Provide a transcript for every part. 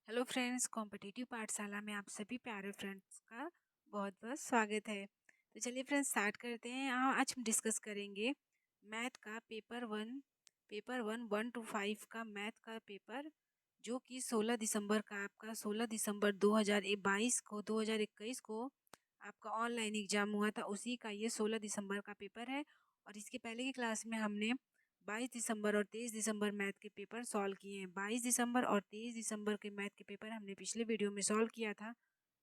Hello friends, competitive पाठशाला में आप सभी प्यारे फ्रेंड्स का बहुत बहुत स्वागत है। तो चलिए फ्रेंड्स स्टार्ट करते हैं। आज हम डिस्कस करेंगे मैथ का पेपर वन 1 to 5 का मैथ का पेपर, जो कि 16 दिसंबर का आपका 16 दिसंबर 2021 को आपका ऑनलाइन एग्जाम हुआ था। उसी का ये 16 दिसंबर का पेपर है। और इसके पहले की क्लास में हमने 22 दिसंबर और 23 दिसंबर मैथ के पेपर सॉल्व किए हैं। 22 दिसंबर और 23 दिसंबर के मैथ के पेपर हमने पिछले वीडियो में सॉल्व किया था।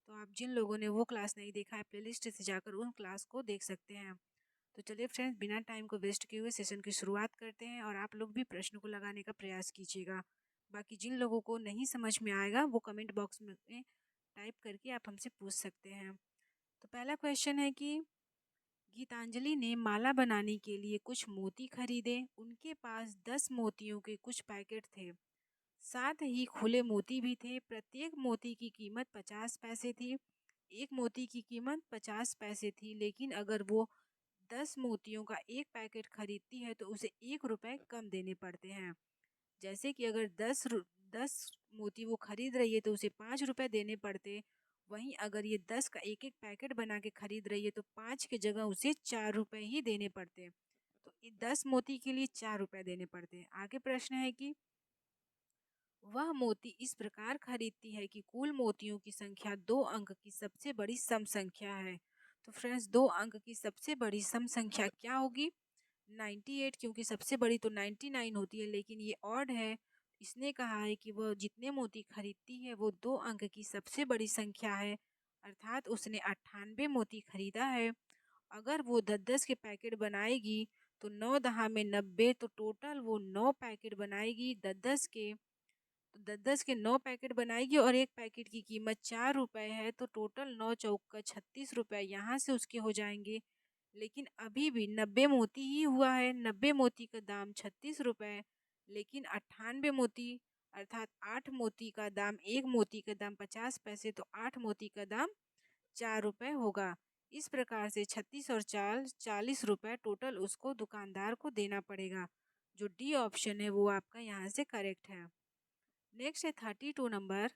तो आप जिन लोगों ने वो क्लास नहीं देखा है, प्लेलिस्ट से जाकर उन क्लास को देख सकते हैं। तो चलिए फ्रेंड्स, बिना टाइम को वेस्ट किए हुए सेशन की शुरुआत करते हैं। और आप लोग भी प्रश्न को लगाने का प्रयास कीजिएगा। बाकी जिन लोगों को नहीं समझ में आएगा वो कमेंट बॉक्स में टाइप करके आप हमसे पूछ सकते हैं। तो पहला क्वेश्चन है कि गीतांजलि ने माला बनाने के लिए कुछ मोती खरीदे। उनके पास 10 मोतियों के कुछ पैकेट थे, साथ ही खुले मोती भी थे। प्रत्येक मोती की कीमत 50 पैसे थी। एक मोती की कीमत 50 पैसे थी, लेकिन अगर वो 10 मोतियों का एक पैकेट खरीदती है तो उसे 1 रुपए कम देने पड़ते हैं। जैसे कि अगर 10 मोती वो खरीद रही है तो उसे 5 रुपए देने पड़ते। वहीं अगर ये 10 का एक एक पैकेट बना के खरीद रही है तो 5 की जगह उसे 4 रुपए ही देने पड़ते। तो 10 मोती के लिए 4 रुपए देने पड़ते हैं। आगे प्रश्न है कि वह मोती इस प्रकार खरीदती है कि कुल मोतियों की संख्या 2 अंक की सबसे बड़ी सम संख्या है। तो फ्रेंड्स, 2 अंक की सबसे बड़ी सम संख्या क्या होगी? 98, क्योंकि सबसे बड़ी तो 99 होती है, लेकिन ये ऑड है। इसने कहा है कि वह जितने मोती खरीदती है वो 2 अंक की सबसे बड़ी संख्या है, अर्थात उसने 98 मोती खरीदा है। अगर वो 10-10 के पैकेट बनाएगी तो 9 दहा में 90, तो टोटल वो 9 पैकेट बनाएगी 10-10 के। तो 10-10 के 9 पैकेट बनाएगी और एक पैकेट की कीमत 4 रुपए है, तो टोटल 9 चौका 36 रुपए यहाँ से उसके हो जाएंगे। लेकिन अभी भी 90 मोती ही हुआ है। 90 मोती का दाम 36 रुपए, लेकिन 98 मोती अर्थात 8 मोती का दाम, एक मोती का दाम 50 पैसे, तो 8 मोती का दाम 4 रुपए होगा। इस प्रकार से 36 और 4 40 रुपए टोटल उसको दुकानदार को देना पड़ेगा। जो डी ऑप्शन है वो आपका यहाँ से करेक्ट है। नेक्स्ट है 32 नंबर,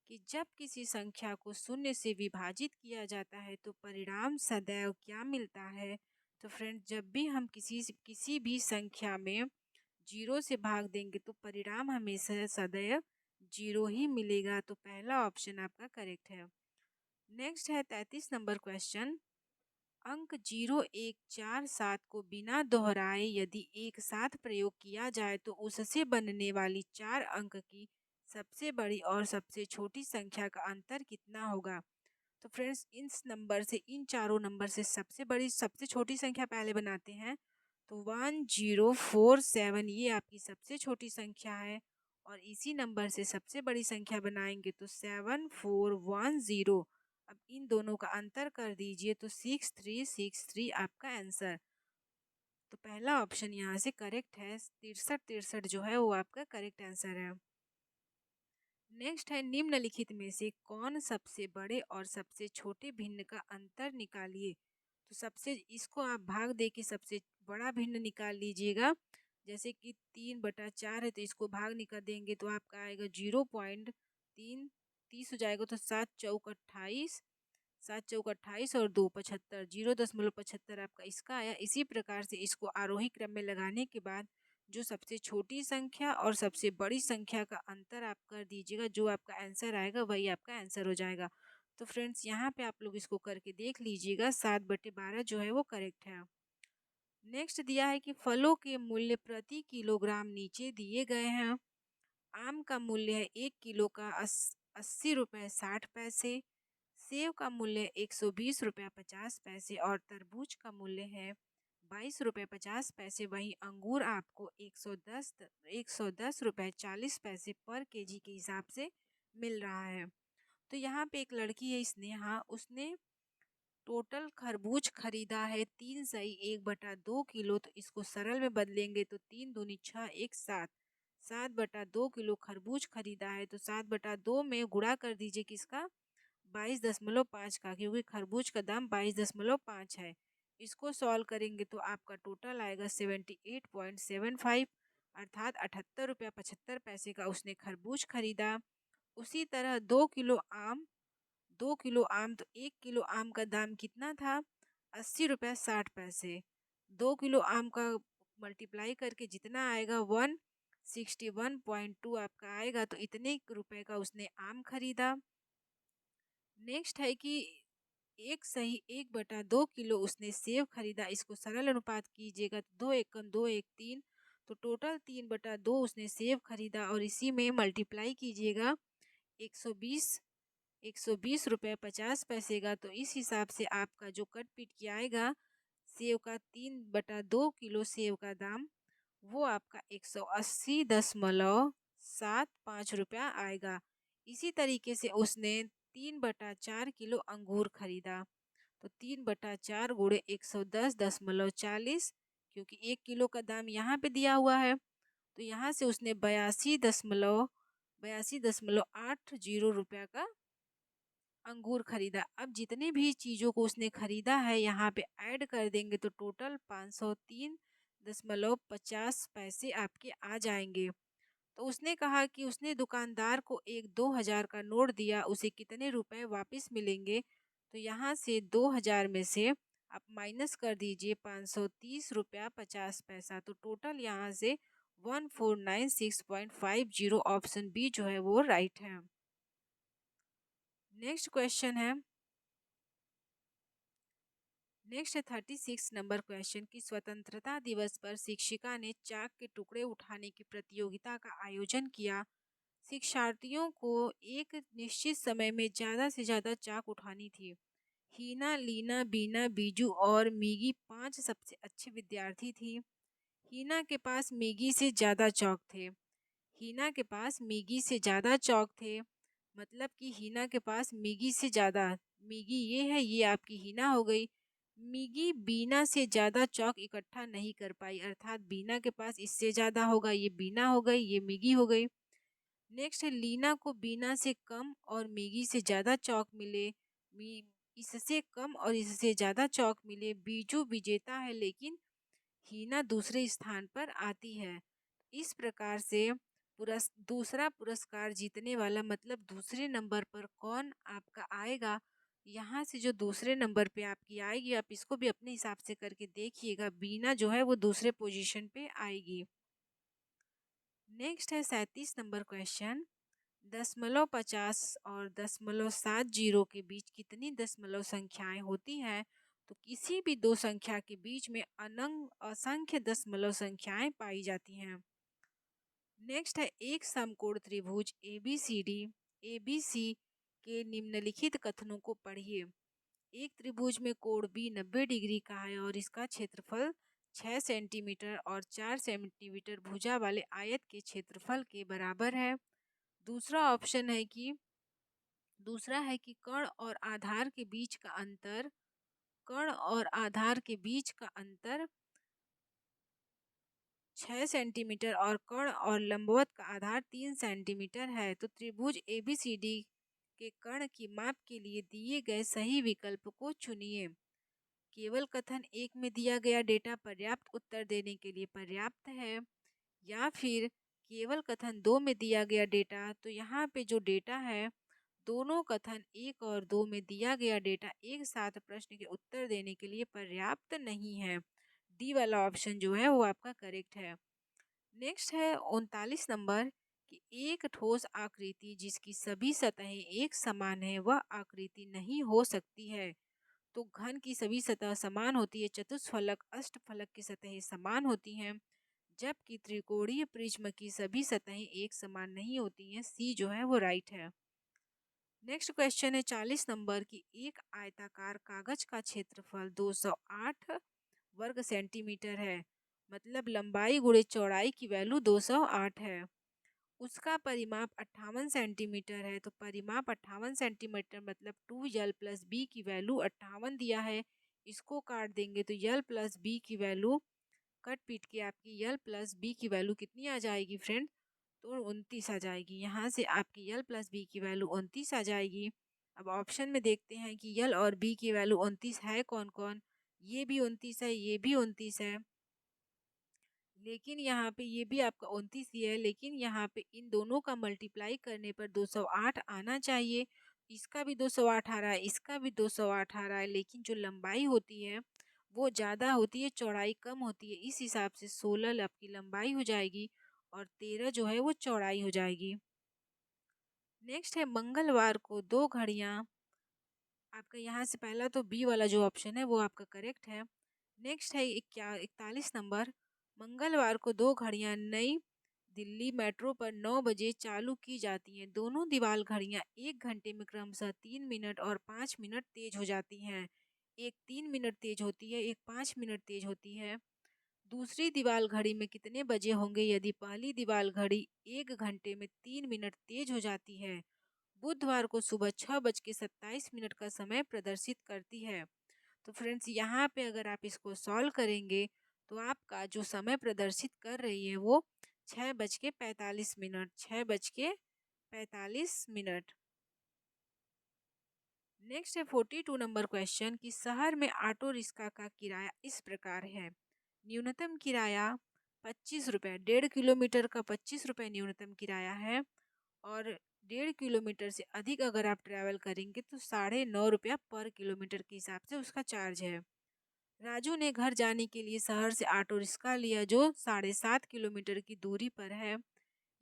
कि जब किसी संख्या को शून्य से विभाजित किया जाता है तो परिणाम सदैव क्या मिलता है? तो फ्रेंड, जब भी हम किसी भी संख्या में जीरो से भाग देंगे तो परिणाम हमेशा सदैव जीरो ही मिलेगा। तो पहला ऑप्शन आपका करेक्ट है। नेक्स्ट है 33 नंबर क्वेश्चन, अंक 0147 को बिना दोहराए यदि एक साथ प्रयोग किया जाए तो उससे बनने वाली 4 अंक की सबसे बड़ी और सबसे छोटी संख्या का अंतर कितना होगा? तो फ्रेंड्स, इन चारों नंबर से सबसे बड़ी सबसे छोटी संख्या पहले बनाते हैं। तो 1047 ये आपकी सबसे छोटी संख्या है। और इसी नंबर से सबसे बड़ी संख्या बनाएंगे तो 7410। अब इन दोनों का अंतर कर दीजिए तो 6363 आपका आंसर। तो पहला ऑप्शन यहाँ से करेक्ट है। 6363 जो है वो आपका करेक्ट आंसर है। नेक्स्ट है, निम्नलिखित में से कौन सबसे बड़े और सबसे छोटे भिन्न का अंतर निकालिए। तो सबसे इसको आप भाग दे के सबसे बड़ा भिन्न निकाल लीजिएगा। जैसे कि 3/4 है तो इसको भाग निकाल देंगे तो आपका आएगा 0.3 30 हो जाएगा। तो 7 चौक 28, 7 चौक 28 और 2 75, 0.75 आपका इसका आया। इसी प्रकार से इसको आरोही क्रम में लगाने के बाद जो सबसे छोटी संख्या और सबसे बड़ी संख्या का अंतर आप कर दीजिएगा, जो आपका आंसर आएगा वही आपका आंसर हो जाएगा। तो फ्रेंड्स, यहाँ पे आप लोग इसको करके देख लीजिएगा। 7/12 जो है वो करेक्ट है। नेक्स्ट दिया है कि फलों के मूल्य प्रति किलोग्राम नीचे दिए गए हैं। आम का मूल्य है 1 किलो का 80 रुपये 60 पैसे। सेब का मूल्य 120 रुपया 50 पैसे और तरबूज का मूल्य है 22 रुपये 50 पैसे। वहीं अंगूर आपको 110 रुपये 40 पैसे पर केजी के हिसाब से मिल रहा है। तो यहाँ पे एक लड़की है स्नेहा, उसने टोटल खरबूज खरीदा है 3 सही 1/2 किलो। तो इसको सरल में बदलेंगे तो 3 दूनी 6 1 7, 7/2 किलो खरबूज खरीदा है। तो 7/2 में गुणा कर दीजिए किसका? 22.5 का, क्योंकि खरबूज का दाम 22.5 है। इसको सॉल्व करेंगे तो आपका टोटल आएगा 78.75, अर्थात 78 रुपया 75 पैसे का उसने खरबूज खरीदा। उसी तरह 2 किलो आम तो 1 किलो आम का दाम कितना था? 80 रुपया 60 पैसे। 2 किलो आम का मल्टीप्लाई करके जितना आएगा 161.2 आपका आएगा, तो इतने रुपए का उसने आम खरीदा। नेक्स्ट है कि 1/2 किलो उसने सेव खरीदा। इसको सरल अनुपात कीजिएगा तो 2 एकम 2 1 3, तो टोटल 3/2 उसने सेव खरीदा, और इसी में मल्टीप्लाई कीजिएगा 120 120 रुपये 50 पैसे का। तो इस हिसाब से आपका जो कट पीट के आएगा सेव का, 3/2 किलो सेव का दाम वो आपका 180.75 रुपया आएगा। इसी तरीके से उसने 3/4 किलो अंगूर खरीदा, तो 3/4 गुणे 110.40, क्योंकि 1 किलो का दाम यहाँ पे दिया हुआ है, तो यहाँ से उसने 82.80 रुपया का अंगूर खरीदा। अब जितने भी चीज़ों को उसने खरीदा है यहाँ पे ऐड कर देंगे तो टोटल 503.50 आपके आ जाएंगे। तो उसने कहा कि उसने दुकानदार को एक 2000 का नोट दिया, उसे कितने रुपए वापस मिलेंगे? तो यहाँ से 2000 में से आप माइनस कर दीजिए 530 रुपया 50 पैसा, तो टोटल यहाँ से 1496.50। ऑप्शन बी जो है वो राइट है। नेक्स्ट क्वेश्चन है, नेक्स्ट है 36 नंबर क्वेश्चन की स्वतंत्रता दिवस पर शिक्षिका ने चाक के टुकड़े उठाने की प्रतियोगिता का आयोजन किया। शिक्षार्थियों को एक निश्चित समय में ज़्यादा से ज़्यादा चाक उठानी थी। हीना, लीना, बीना, बीजू और मीगी 5 सबसे अच्छे विद्यार्थी थी। हीना के पास मीगी से ज़्यादा चौक थे। हीना के पास मीगी से ज़्यादा चौक थे, मतलब कि हीना के पास मीगी से ज़्यादा, मीगी ये है, ये आपकी हीना हो गई। मीगी बीना से ज़्यादा चौक इकट्ठा नहीं कर पाई, अर्थात बीना के पास इससे ज़्यादा होगा, ये बीना हो गई, ये मीगी हो गई। नेक्स्ट है लीना को बीना से कम और मीगी से ज़्यादा चौक मिले। मी इससे कम और इससे ज़्यादा चौक मिले। बीजू विजेता है, लेकिन हीना दूसरे स्थान पर आती है। इस प्रकार से दूसरा पुरस्कार जीतने वाला, मतलब दूसरे नंबर पर कौन आपका आएगा, यहाँ से जो दूसरे नंबर पे आपकी आएगी, आप इसको भी अपने हिसाब से करके देखिएगा। बीना जो है वो दूसरे पोजीशन पे आएगी। नेक्स्ट है 37 नंबर क्वेश्चन, 0.50 और 0.70 के बीच कितनी दशमलव संख्याएं होती हैं? तो किसी भी दो संख्या के बीच में असंख्य दशमलव संख्याएं पाई जाती हैं। नेक्स्ट है एक समकोण त्रिभुज एबीसी के निम्नलिखित कथनों को पढ़िए। एक त्रिभुज में कोण बी 90 डिग्री का है और इसका क्षेत्रफल 6 सेंटीमीटर और 4 सेंटीमीटर भुजा वाले आयत के क्षेत्रफल के बराबर है। दूसरा है कि कण और आधार के बीच का अंतर 6 सेंटीमीटर और कण और लंबवत का आधार 3 सेंटीमीटर है। तो त्रिभुज एबीसीडी के कण की माप के लिए दिए गए सही विकल्प को चुनिए। केवल कथन 1 में दिया गया डेटा पर्याप्त उत्तर देने के लिए पर्याप्त है, या फिर केवल कथन 2 में दिया गया डेटा, तो यहाँ पे जो डेटा है दोनों कथन 1 और 2 में दिया गया डेटा एक साथ प्रश्न के उत्तर देने के लिए पर्याप्त नहीं है। डी वाला ऑप्शन जो है वो आपका करेक्ट है। नेक्स्ट है 39 नंबर कि एक ठोस आकृति जिसकी सभी सतहें एक समान है वह आकृति नहीं हो सकती है। तो घन की सभी सतह समान होती है, चतुष्फलक अष्टफलक की सतहें समान होती हैं, जबकि त्रिकोणीय प्रिज्म की सभी सतहें एक समान नहीं होती हैं। सी जो है वो राइट है। नेक्स्ट क्वेश्चन है 40 नंबर की एक आयताकार कागज का क्षेत्रफल 208 वर्ग सेंटीमीटर है, मतलब लंबाई गुणे चौड़ाई की वैल्यू 208 है। उसका परिमाप 58 सेंटीमीटर है, तो परिमाप 58 सेंटीमीटर मतलब 2l प्लस बी की वैल्यू 58 दिया है। इसको काट देंगे तो l प्लस बी की वैल्यू कट पीट के आपकी l प्लस बी की वैल्यू कितनी आ जाएगी फ्रेंड? तो 29 आ जाएगी। यहाँ से आपकी l प्लस बी की वैल्यू 29 आ जाएगी। अब ऑप्शन में देखते हैं कि l और b की वैल्यू 29 है कौन कौन। ये भी 29 है, ये भी 29 है, लेकिन यहाँ पे ये भी आपका 29 ही है, लेकिन यहाँ पे इन दोनों का मल्टीप्लाई करने पर 208 आना चाहिए। इसका भी 208 आ रहा है, इसका भी 208 आ रहा है, लेकिन जो लंबाई होती है वो ज़्यादा होती है, चौड़ाई कम होती है। इस हिसाब से 16 आपकी लंबाई हो जाएगी और 13 जो है वो चौड़ाई हो जाएगी। नेक्स्ट है मंगलवार को 2 घड़ियाँ। आपका यहाँ से पहला तो बी वाला जो ऑप्शन है वो आपका करेक्ट है। नेक्स्ट है 41 नंबर। मंगलवार को 2 घड़ियाँ नई दिल्ली मेट्रो पर 9 बजे चालू की जाती हैं। दोनों दीवार घड़ियाँ 1 घंटे में क्रमशः 3 मिनट और 5 मिनट तेज हो जाती हैं। एक 3 मिनट तेज होती है, एक 5 मिनट तेज होती है। दूसरी दीवार घड़ी में कितने बजे होंगे यदि पहली दीवार घड़ी 1 घंटे में 3 मिनट तेज हो जाती है? बुधवार को सुबह 6:27 का समय प्रदर्शित करती है। तो फ्रेंड्स यहाँ पे अगर आप इसको सॉल्व करेंगे तो आपका जो समय प्रदर्शित कर रही है वो 6:45, 6:45। नेक्स्ट है 42 नंबर क्वेश्चन कि शहर में ऑटो रिक्शा का किराया इस प्रकार है। न्यूनतम किराया 25 रुपये, 1.5 किलोमीटर का 25 रुपये न्यूनतम किराया है और 1.5 किलोमीटर से अधिक अगर आप ट्रैवल करेंगे तो 9.5 रुपया पर किलोमीटर के हिसाब से उसका चार्ज है। राजू ने घर जाने के लिए शहर से ऑटो रिक्शा लिया जो 7.5 किलोमीटर की दूरी पर है।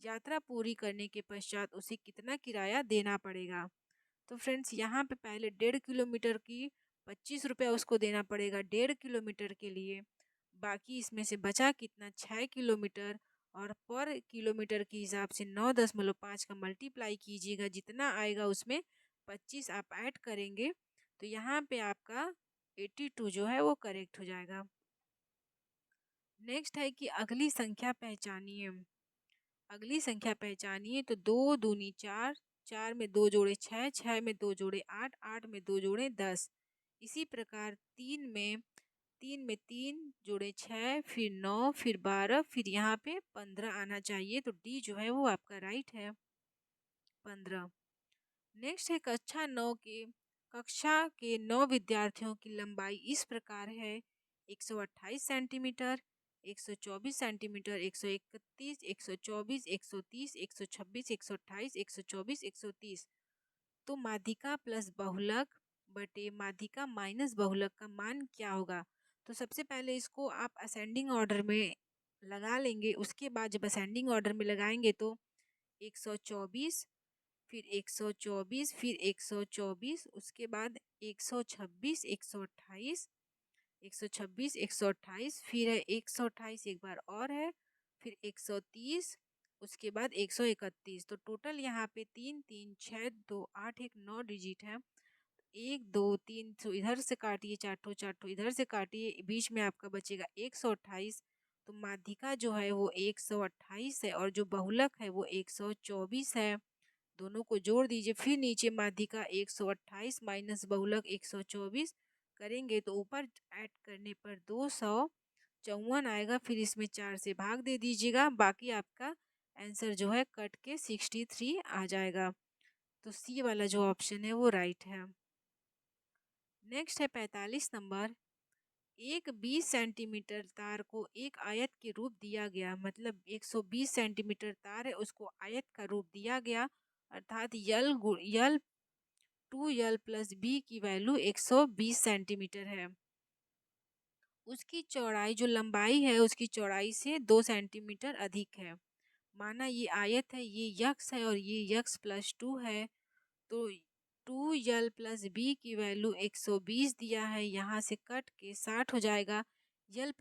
यात्रा पूरी करने के पश्चात उसे कितना किराया देना पड़ेगा? तो फ्रेंड्स यहाँ पे पहले 1.5 किलोमीटर की 25 रुपया उसको देना पड़ेगा 1.5 किलोमीटर के लिए। बाकी इसमें से बचा कितना 6 किलोमीटर और पर किलोमीटर के हिसाब से 9.5 का मल्टीप्लाई कीजिएगा, जितना आएगा उसमें 25 आप ऐड करेंगे तो यहाँ पे आपका 82 जो है वो करेक्ट हो जाएगा। नेक्स्ट है कि अगली संख्या पहचानिए। अगली संख्या पहचानिए तो 2 दूनी 4, 4 में 2 जोड़े 6, 6 में 2 जोड़े 8, 8 में 2 जोड़े 10। इसी प्रकार 3 में 3 जोड़े 6, फिर 9, फिर 12, फिर यहाँ पे 15 आना चाहिए। तो डी जो है वो आपका राइट है, 15। नेक्स्ट है कक्षा के 9 विद्यार्थियों की लंबाई इस प्रकार है। 128 सेंटीमीटर, 124 सेंटीमीटर, 131, 124, 130, 126, 128, 124, 130। तो माध्यिका प्लस बहुलक बटे माध्यिका माइनस बहुलक का मान क्या होगा? तो सबसे पहले इसको आप असेंडिंग ऑर्डर में लगा लेंगे। उसके बाद जब असेंडिंग ऑर्डर में लगाएंगे तो 124, फिर 124, फिर 124, उसके बाद 126, 128, 126, 128, फिर है 128 एक बार और है, फिर 130, उसके बाद 131। तो टोटल यहाँ पे 3 3 6 2 8 1 9 डिजिट है। 1 2 3 तो इधर से काटिए, चार ठो इधर से काटिए, बीच में आपका बचेगा 128। तो माध्यिका जो है वो 128 है और जो बहुलक है वो 124 है। दोनों को जोड़ दीजिए, फिर नीचे माध्यिका 128 माइनस बहुलक 124 करेंगे तो ऊपर ऐड करने पर 254 आएगा। फिर इसमें 4 से भाग दे दीजिएगा, बाकी आपका आंसर जो है कट के 63 आ जाएगा। तो सी वाला जो ऑप्शन है वो राइट है। नेक्स्ट है 45 नंबर। एक 20 सेंटीमीटर तार को एक आयत के रूप दिया गया, मतलब 120 सेंटीमीटर तार है उसको आयत का रूप दिया गया, अर्थात यल 2l प्लस बी की वैल्यू 120 सेंटीमीटर है। उसकी चौड़ाई जो लंबाई है उसकी चौड़ाई से 2 सेंटीमीटर अधिक है। माना ये आयत है, ये यक्स है और ये यक्स प्लस 2 है। तो 2l प्लस बी की वैल्यू 120 दिया है, यहाँ से कट के 60 हो जाएगा। यल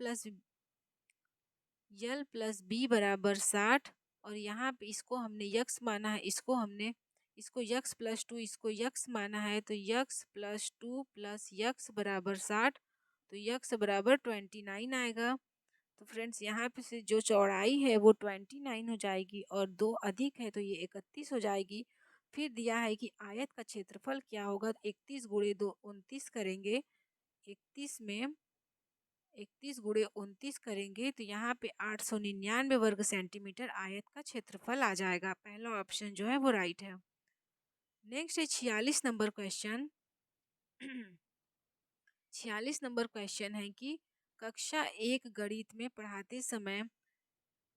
प्लस बी बराबर 60 और यहाँ पे इसको हमने यक्स माना है, इसको यक्स प्लस 2 इसको यक्स माना है, तो यक्स प्लस 2 प्लस यक्स बराबर 60, तो यक्स बराबर 29 आएगा। तो फ्रेंड्स यहाँ पे से जो चौड़ाई है वो 29 हो जाएगी और 2 अधिक है तो ये 31 हो जाएगी। फिर दिया है कि आयत का क्षेत्रफल क्या होगा, 31 गुणे 2 29 करेंगे, 31 में 31 गुणे 29 करेंगे तो यहाँ पे 899 वर्ग सेंटीमीटर आयत का क्षेत्रफल आ जाएगा। पहला ऑप्शन जो है वो राइट है। नेक्स्ट है 46 नंबर क्वेश्चन। 46 नंबर क्वेश्चन है कि कक्षा 1 गणित में पढ़ाते समय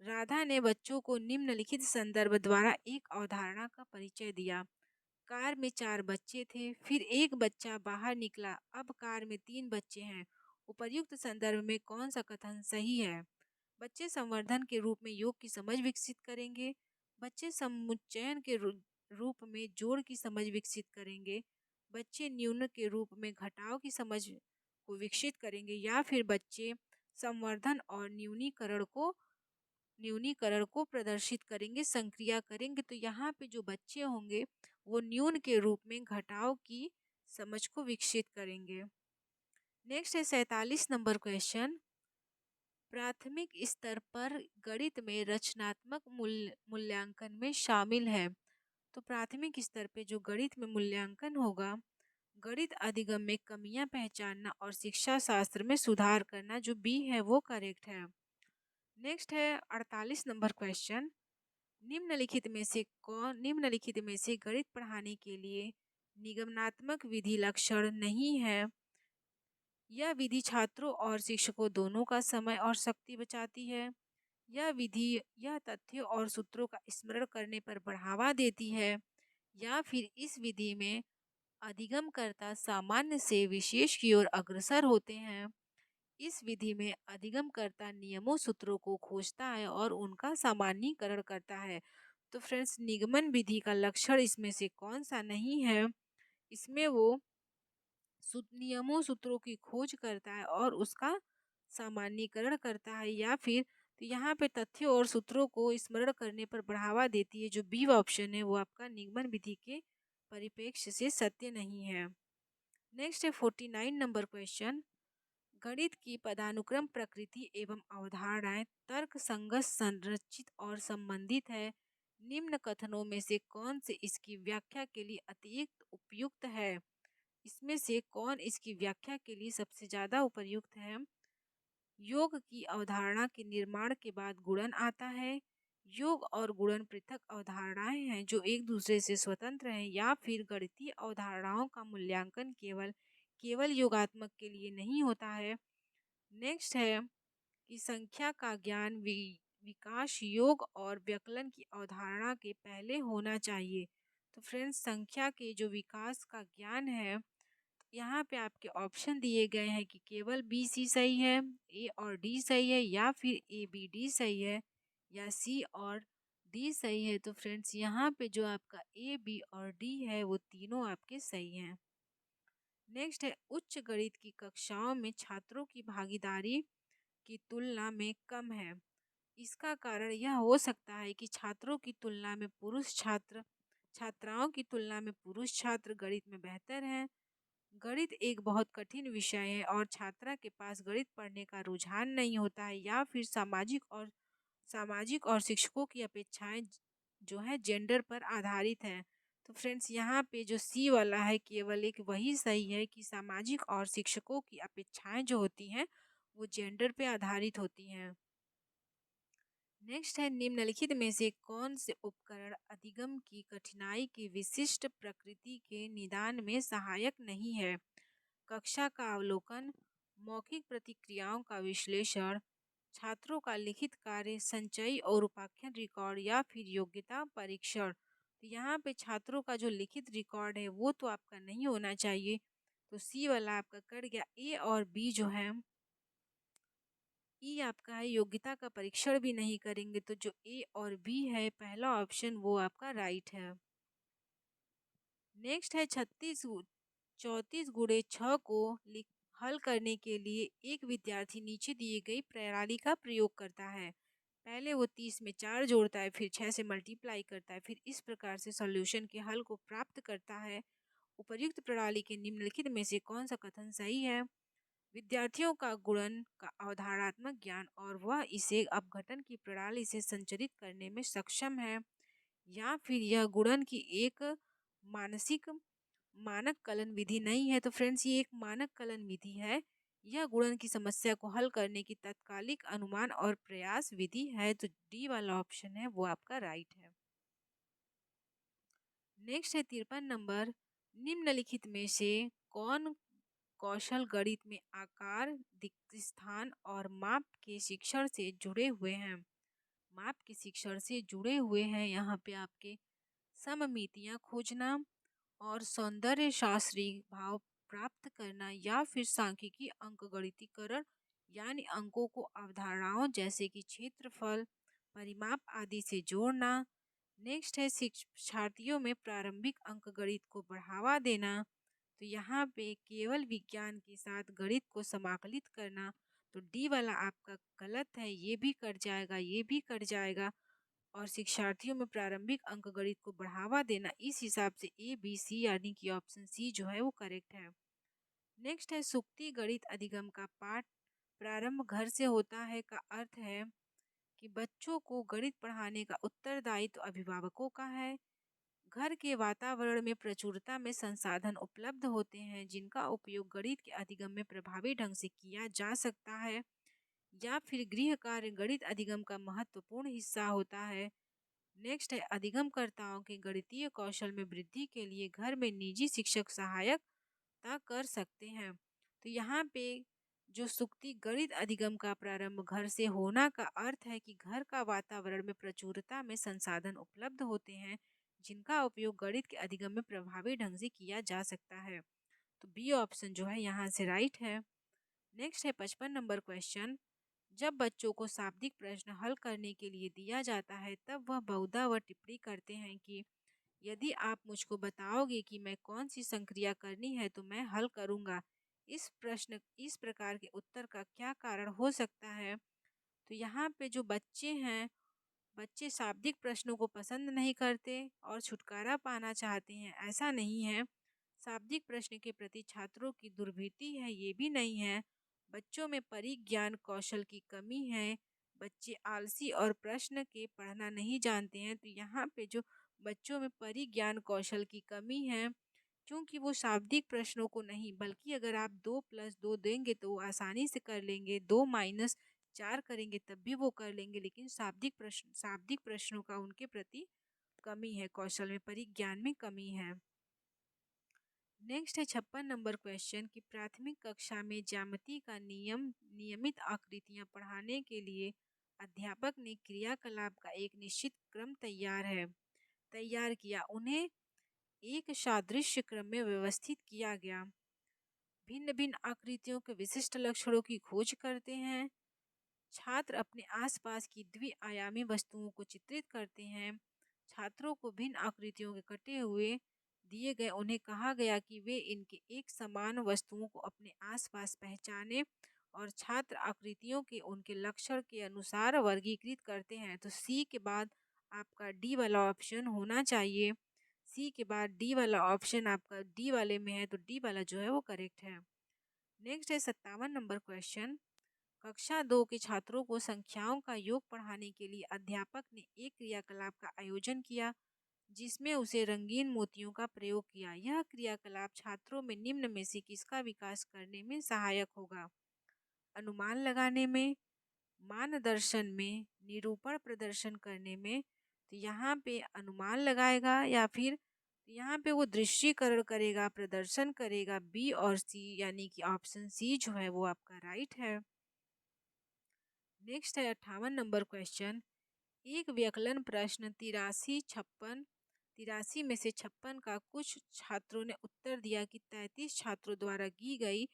राधा ने बच्चों को निम्नलिखित संदर्भ द्वारा एक अवधारणा का परिचय दिया। कार में 4 बच्चे थे, फिर एक बच्चा बाहर निकला, अब कार में 3 बच्चे हैं। उपर्युक्त संदर्भ में कौन सा कथन सही है? बच्चे संवर्धन के रूप में योग की समझ विकसित करेंगे। बच्चे समुच्चयन के रूप में जोड़ की समझ विकसित करेंगे। बच्चे न्यून के रूप में घटाव की समझ को विकसित करेंगे, या फिर बच्चे संवर्धन और न्यूनीकरण को प्रदर्शित करेंगे, संक्रिया करेंगे। तो यहाँ पे जो बच्चे होंगे वो न्यून के रूप में घटाव की समझ को विकसित करेंगे। नेक्स्ट है 47 नंबर क्वेश्चन। प्राथमिक स्तर पर गणित में रचनात्मक मूल्यांकन में शामिल है। तो प्राथमिक स्तर पे जो गणित में मूल्यांकन होगा, गणित अधिगम में कमियां पहचानना और शिक्षा शास्त्र में सुधार करना, जो बी है वो करेक्ट है। नेक्स्ट है 48 नंबर क्वेश्चन। निम्नलिखित में से गणित पढ़ाने के लिए निगमनात्मक विधि लक्षण नहीं है। यह विधि छात्रों और शिक्षकों दोनों का समय और शक्ति बचाती है। यह तथ्यों और सूत्रों का स्मरण करने पर बढ़ावा देती है। या फिर इस विधि में अधिगमकर्ता सामान्य से विशेष की ओर अग्रसर होते हैं। इस विधि में अधिगमकर्ता नियमों सूत्रों को खोजता है और उनका सामान्यीकरण करता है। तो फ्रेंड्स, निगमन विधि का लक्षण इसमें से कौन सा नहीं है? इसमें वो नियमों सूत्रों की खोज करता है और उसका सामान्यीकरण करता है। या फिर तो यहाँ पे तथ्यों और सूत्रों को स्मरण करने पर बढ़ावा देती है। जो बी ऑप्शन है वो आपका निगमन विधि के परिप्रेक्ष्य से सत्य नहीं है। नेक्स्ट है 49 नंबर क्वेश्चन। गणित की पदानुक्रम प्रकृति एवं अवधारणाएं तर्क संगत, संरचित और संबंधित है। निम्न कथनों में से कौन से इसकी व्याख्या के लिए अतिरिक्त उपयुक्त है? इसमें से कौन इसकी व्याख्या के लिए सबसे ज्यादा उपयुक्त है? योग की अवधारणा के निर्माण के बाद गुणन आता है। योग और गुणन पृथक अवधारणाएं हैं जो एक दूसरे से स्वतंत्र हैं। या फिर गणितीय अवधारणाओं का मूल्यांकन केवल योगात्मक के लिए नहीं होता है। नेक्स्ट है कि संख्या का ज्ञान विकास, योग और व्यकलन की अवधारणा के पहले होना चाहिए। तो फ्रेंड्स, संख्या के जो विकास का ज्ञान है, यहाँ पे आपके ऑप्शन दिए गए हैं कि केवल बी सी सही है, ए और डी सही है, या फिर ए बी डी सही है, या सी और डी सही है। तो फ्रेंड्स, यहाँ पे जो आपका ए बी और डी है वो तीनों आपके सही हैं। नेक्स्ट है उच्च गणित की कक्षाओं में छात्रों की भागीदारी की तुलना में कम है। इसका कारण यह हो सकता है कि छात्राओं की तुलना में पुरुष छात्र गणित में बेहतर हैं। गणित एक बहुत कठिन विषय है और छात्रा के पास गणित पढ़ने का रुझान नहीं होता है। या फिर सामाजिक और शिक्षकों की अपेक्षाएं जो है जेंडर पर आधारित है। तो फ्रेंड्स, यहाँ पे जो सी वाला है केवल एक वही सही है कि सामाजिक और शिक्षकों की अपेक्षाएं जो होती हैं वो जेंडर पे आधारित होती हैं। नेक्स्ट है निम्नलिखित में से कौन से उपकरण अधिगम की कठिनाई की विशिष्ट प्रकृति के निदान में सहायक नहीं है? कक्षा का अवलोकन, मौखिक प्रतिक्रियाओं का विश्लेषण, छात्रों का लिखित कार्य, संचयी और उपाख्यान रिकॉर्ड, या फिर योग्यता परीक्षण। तो यहाँ पे छात्रों का जो लिखित रिकॉर्ड है वो तो आपका नहीं होना चाहिए। तो सी वाला आपका कट गया। ए और बी जो है, ई आपका है योग्यता का परीक्षण भी नहीं करेंगे। तो जो ए और बी है पहला ऑप्शन वो आपका राइट है। नेक्स्ट है 34x6 को हल करने के लिए एक विद्यार्थी नीचे दिए गई प्रणाली का प्रयोग करता है। पहले वो 30 में 4 जोड़ता है, फिर 6 से मल्टीप्लाई करता है, फिर इस प्रकार से सॉल्यूशन के हल को प्राप्त करता है। उपर्युक्त प्रणाली के निम्नलिखित में से कौन सा कथन सही है? विद्यार्थियों का गुणन का अवधारणात्मक ज्ञान और वह इसे अपघटन की प्रणाली से संचरित करने में सक्षम है। या फिर यह गुणन की एक मानसिक मानक कलन विधि नहीं है। तो फ्रेंड्स, ये एक मानक कलन विधि है। यह गुणन की समस्या को हल करने की तात्कालिक अनुमान और प्रयास विधि है। तो डी वाला ऑप्शन है वो आपका राइट है। नेक्स्ट है 53 नंबर। निम्नलिखित में से कौन कौशल गणित में आकार, दिक् स्थान और माप के शिक्षण से जुड़े हुए हैं? माप के शिक्षण से जुड़े हुए हैं। यहाँ पे आपके सममितियाँ खोजना और सौंदर्य शास्त्रीय भाव प्राप्त करना या फिर सांख्यिकी अंकगणितीकरण यानी अंकों को अवधारणाओं जैसे कि क्षेत्रफल, परिमाप आदि से जोड़ना। नेक्स्ट है शिक्षार्थियों में प्रारंभिक अंकगणित को बढ़ावा देना। तो यहाँ पे केवल विज्ञान के साथ गणित को समाकलित करना। तो डी वाला आपका गलत है, ये भी कट जाएगा, ये भी कट जाएगा। और शिक्षार्थियों में प्रारंभिक अंकगणित को बढ़ावा देना, इस हिसाब से ए बी सी यानी कि ऑप्शन सी जो है वो करेक्ट है। नेक्स्ट है सुक्ति गणित अधिगम का पाठ प्रारंभ घर से होता है का अर्थ है कि बच्चों को गणित पढ़ाने का उत्तरदायित्व अभिभावकों का है। घर के वातावरण में प्रचुरता में संसाधन उपलब्ध होते हैं जिनका उपयोग गणित के अधिगम में प्रभावी ढंग से किया जा सकता है। या फिर गृह कार्य गणित अधिगम का महत्वपूर्ण हिस्सा होता है। नेक्स्ट है अधिगमकर्ताओं के गणितीय कौशल में वृद्धि के लिए घर में निजी शिक्षक सहायता कर सकते हैं। तो यहाँ पे जो सुक्ति गणित अधिगम का प्रारंभ घर से होना का अर्थ है कि घर का वातावरण में प्रचुरता में संसाधन उपलब्ध होते हैं जिनका उपयोग गणित के अधिगम में प्रभावी ढंग से किया जा सकता है। तो बी ऑप्शन जो है यहाँ से राइट है। नेक्स्ट है 55 नंबर क्वेश्चन। जब बच्चों को शाब्दिक प्रश्न हल करने के लिए दिया जाता है तब वह बहुधा व टिप्पणी करते हैं कि यदि आप मुझको बताओगे कि मैं कौन सी संक्रिया करनी है तो मैं हल करूंगा। इस प्रकार के उत्तर का क्या कारण हो सकता है। तो यहाँ पे जो बच्चे हैं, बच्चे शाब्दिक प्रश्नों को पसंद नहीं करते और छुटकारा पाना चाहते हैं, ऐसा नहीं है। शाब्दिक प्रश्न के प्रति छात्रों की दुर्वृत्ति है, ये भी नहीं है। बच्चों में परिज्ञान कौशल की कमी है। बच्चे आलसी और प्रश्न के पढ़ना नहीं जानते हैं। तो यहाँ पे जो बच्चों में परिज्ञान कौशल की कमी है, क्योंकि वो शाब्दिक प्रश्नों को नहीं बल्कि अगर आप 2+2 देंगे तो वो आसानी से कर लेंगे, 2-4 करेंगे तब भी वो कर लेंगे, लेकिन शाब्दिक प्रश्नों का उनके प्रति कमी है, कौशल में परिज्ञान में कमी है। नेक्स्ट है 56 नंबर क्वेश्चन कि प्राथमिक कक्षा में ज्यामिति का नियमित आकृतियां पढ़ाने के लिए अध्यापक ने क्रियाकलाप का एक निश्चित क्रम तैयार किया। उन्हें एक सादृश्य क्रम में व्यवस्थित किया गया। भिन्न भिन्न आकृतियों के विशिष्ट लक्षणों की खोज करते हैं। छात्र अपने आसपास की द्विआयामी वस्तुओं को चित्रित करते हैं। छात्रों को भिन्न आकृतियों के कटे हुए दिए गए, उन्हें कहा गया कि वे इनके एक समान वस्तुओं को अपने आसपास पहचाने और छात्र आकृतियों के उनके लक्षण के अनुसार वर्गीकृत करते हैं। तो सी के बाद आपका डी वाला ऑप्शन होना चाहिए। सी के बाद डी वाला ऑप्शन आपका डी वाले में है, तो डी वाला जो है वो करेक्ट है। नेक्स्ट है 57 नंबर क्वेश्चन। कक्षा 2 के छात्रों को संख्याओं का योग पढ़ाने के लिए अध्यापक ने एक क्रियाकलाप का आयोजन किया जिसमें उसे रंगीन मोतियों का प्रयोग किया। यह क्रियाकलाप छात्रों में निम्न में से किसका विकास करने में सहायक होगा। अनुमान लगाने में, मानदर्शन में, निरूपण प्रदर्शन करने में। तो यहाँ पे अनुमान लगाएगा या फिर यहाँ पे वो दृश्यीकरण करेगा, प्रदर्शन करेगा। बी और सी यानी कि ऑप्शन सी जो है वो आपका राइट है। नेक्स्ट है 58 नंबर क्वेश्चन। एक व्यकलन प्रश्न 83 में से 56 का कुछ छात्रों ने उत्तर दिया कि 33 छात्रों द्वारा की गई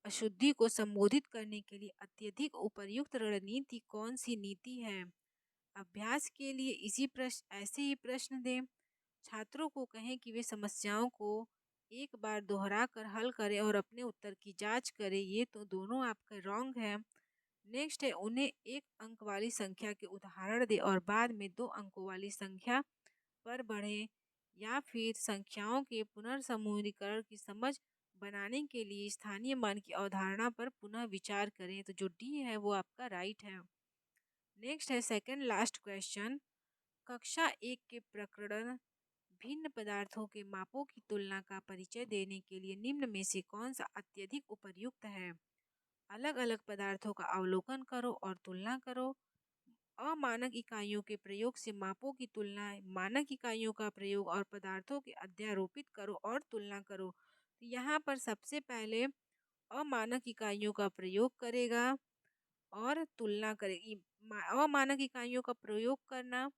अशुद्धि को संबोधित करने के लिए अत्यधिक उपयुक्त रणनीति कौन सी नीति है। अभ्यास के लिए ऐसे ही प्रश्न दें। छात्रों को कहें कि वे समस्याओं को एक बार दोहरा कर हल करें और अपने उत्तर की जांच करें। ये तो दोनों आपका रॉन्ग है। नेक्स्ट है उन्हें एक अंक वाली संख्या के उदाहरण दें और बाद में 2 अंकों वाली संख्या पर बढ़ें। या फिर संख्याओं के पुनर्समूहीकरण की समझ बनाने के लिए स्थानीय मान की अवधारणा पर पुनः विचार करें। तो जो डी है वो आपका राइट है। नेक्स्ट है सेकंड लास्ट क्वेश्चन। कक्षा 1 के प्रकरण भिन्न पदार्थों के मापों की तुलना का परिचय देने के लिए निम्न में से कौन सा अत्यधिक उपयुक्त है। अलग अलग पदार्थों का अवलोकन करो और तुलना करो। अमानक इकाइयों के प्रयोग से मापों की तुलना, मानक इकाइयों का प्रयोग और पदार्थों के अध्यारोपित करो और तुलना करो। तो यहाँ पर सबसे पहले अमानक इकाइयों का प्रयोग करेगा और तुलना करेगी। अमानक इकाइयों का प्रयोग करना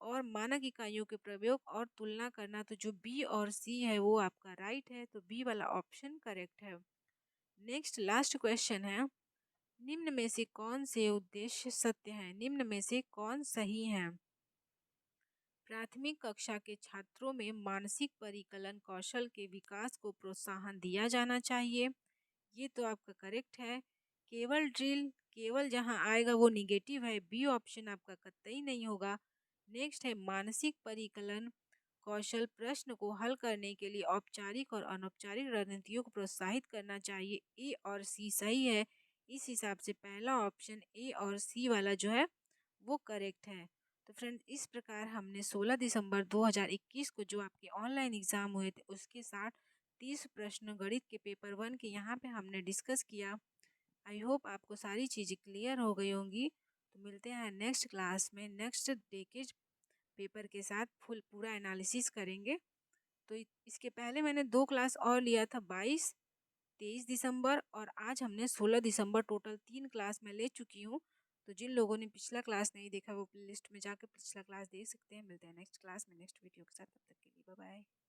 और मानक इकाइयों के प्रयोग और तुलना करना। तो जो बी और सी है वो आपका राइट है, तो बी वाला ऑप्शन करेक्ट है। नेक्स्ट लास्ट क्वेश्चन है, निम्न में से कौन से उद्देश्य सत्य हैं? निम्न में से कौन सही है? प्राथमिक कक्षा के छात्रों में मानसिक परिकलन कौशल के विकास को प्रोत्साहन दिया जाना चाहिए। ये तो आपका करेक्ट है। केवल ड्रिल, केवल जहाँ आएगा वो निगेटिव है, बी ऑप्शन आपका कतई नहीं होगा। नेक्स्ट है मानसिक परिकलन कौशल प्रश्न को हल करने के लिए औपचारिक और अनौपचारिक रणनीतियों को प्रोत्साहित करना चाहिए। ए और सी सही है। इस हिसाब से पहला ऑप्शन ए और सी वाला जो है वो करेक्ट है। तो फ्रेंड इस प्रकार हमने 16 दिसंबर 2021 को जो आपके ऑनलाइन एग्ज़ाम हुए थे उसके साथ 30 प्रश्न गणित के पेपर 1 के यहाँ पे हमने डिस्कस किया। आई होप आपको सारी चीज़ें क्लियर हो गई होंगी। तो मिलते हैं नेक्स्ट क्लास में, नेक्स्ट डे के पेपर के साथ पूरा एनालिसिस करेंगे। तो इसके पहले मैंने 2 क्लास और लिया था, 22 23 दिसंबर और आज हमने 16 दिसंबर, टोटल 3 क्लास मैं ले चुकी हूँ। तो जिन लोगों ने पिछला क्लास नहीं देखा वो प्लेलिस्ट में जाकर पिछला क्लास देख सकते हैं। मिलते हैं नेक्स्ट क्लास में नेक्स्ट वीडियो के साथ, तब तक के लिए बाय बाय।